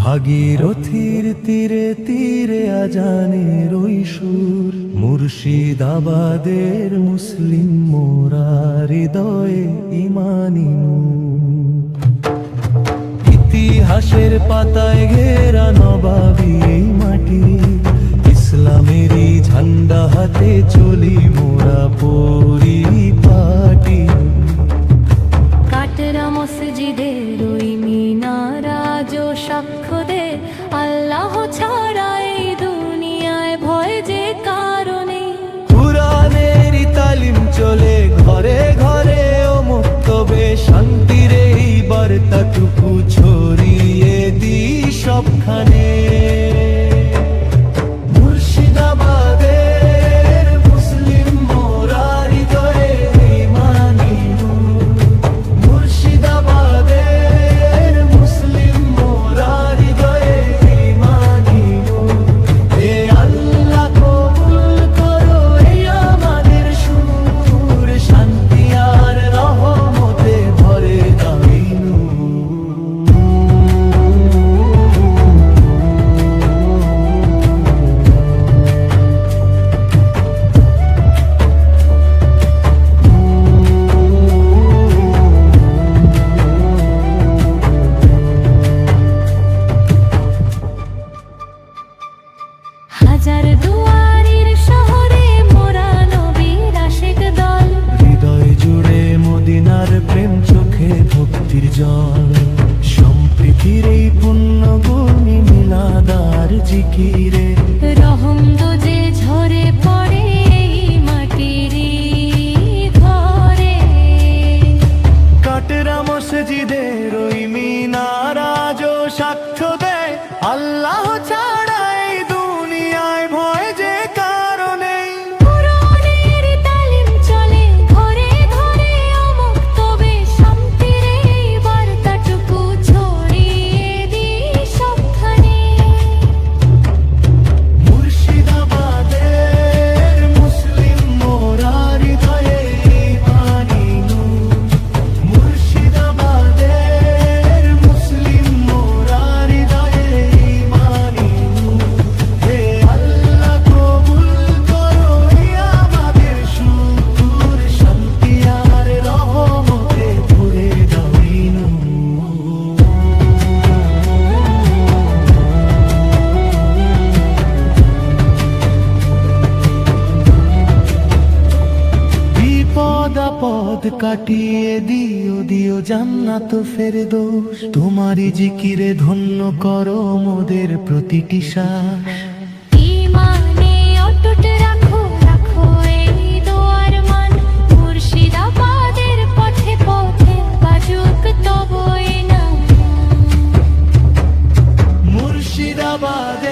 ভাগীরথীর তীরে তীরে আজানের ওই সুর, মুর্শিদাবাদের মুসলিম মোরা হৃদয়ে ঈমানি নূর। ইতিহাসের পাতায় ঘেরা নবাবী এই মাটি, ইসলামেরই ঝান্ডা হাতে চলি মোরা পরিপাটি। কাটরা মসজিদের ওই মিনার আজও সাক্ষ্য দে, আল্লাহ ছাড়া এই দুনিয়ায় ভয় যে কারণে। কুরআনেরই তালিম চলে ঘরে ঘরে, ও মুক্তবে শান্তির এই বার্তাটুকু ছড়িয়ে দি সবখানে। মুর্শিদাবাদের মুসলিম মোরা হৃদয়ে ঈমানি নূর, মুর্শিদাবাদের মুসলিম মোরা হৃদয়ে ঈমানি নূর। হে আল্লাহ কবুল করো এই আমাদের সুর, শান্তি আর রহমতে ভরে দাও এই নূর। হাজার দুয়ারির শহরে মোরা নবীর আশিক দল, হৃদয় জুড়ে মদিনার প্রেম, চোখে ভক্তির জল। সম্প্রীতির এই পুণ্য ভূমি মিলাদার জিকিরে, রহম দোজে ঝরে পড়ে এই মাটির ঘরে। কাটরা মসজিদের ওই মিনার আজও সাক্ষ্য দেয়, আল্লাহ ছাড়া এই দুনিয়ায় ভয় যে কারণে। কুরআনের তালিম চলে ঘরে ঘরে, অমুক্তবে শান্তির এই বার্তাটুকু ছড়িয়ে দি সবখানে। মুর্শিদাবাদের মুসলিম মোরা হৃদয়ে ঈমানি নূর, মুর্শিদাবাদের মুসলিম মোরা হৃদয়ে ঈমানি নূর। হে আল্লাহ কবুল করো এই আমাদের সুর, শান্তি আর রহমতে ভরে দাও এই নূর। বিপদ আপদ কাটিয়ে দিও দিও জান্নাত ফেরদৌস, তোমারই জিকিরে ধন্য করো মোদের প্রতিটি শ্বাস। ঈমানে অটুট রাখো রাখো এই দোয়ার মান, মুর্শিদাবাদের পথে পথে বাজুক তব এই নাম। মুর্শিদাবাদে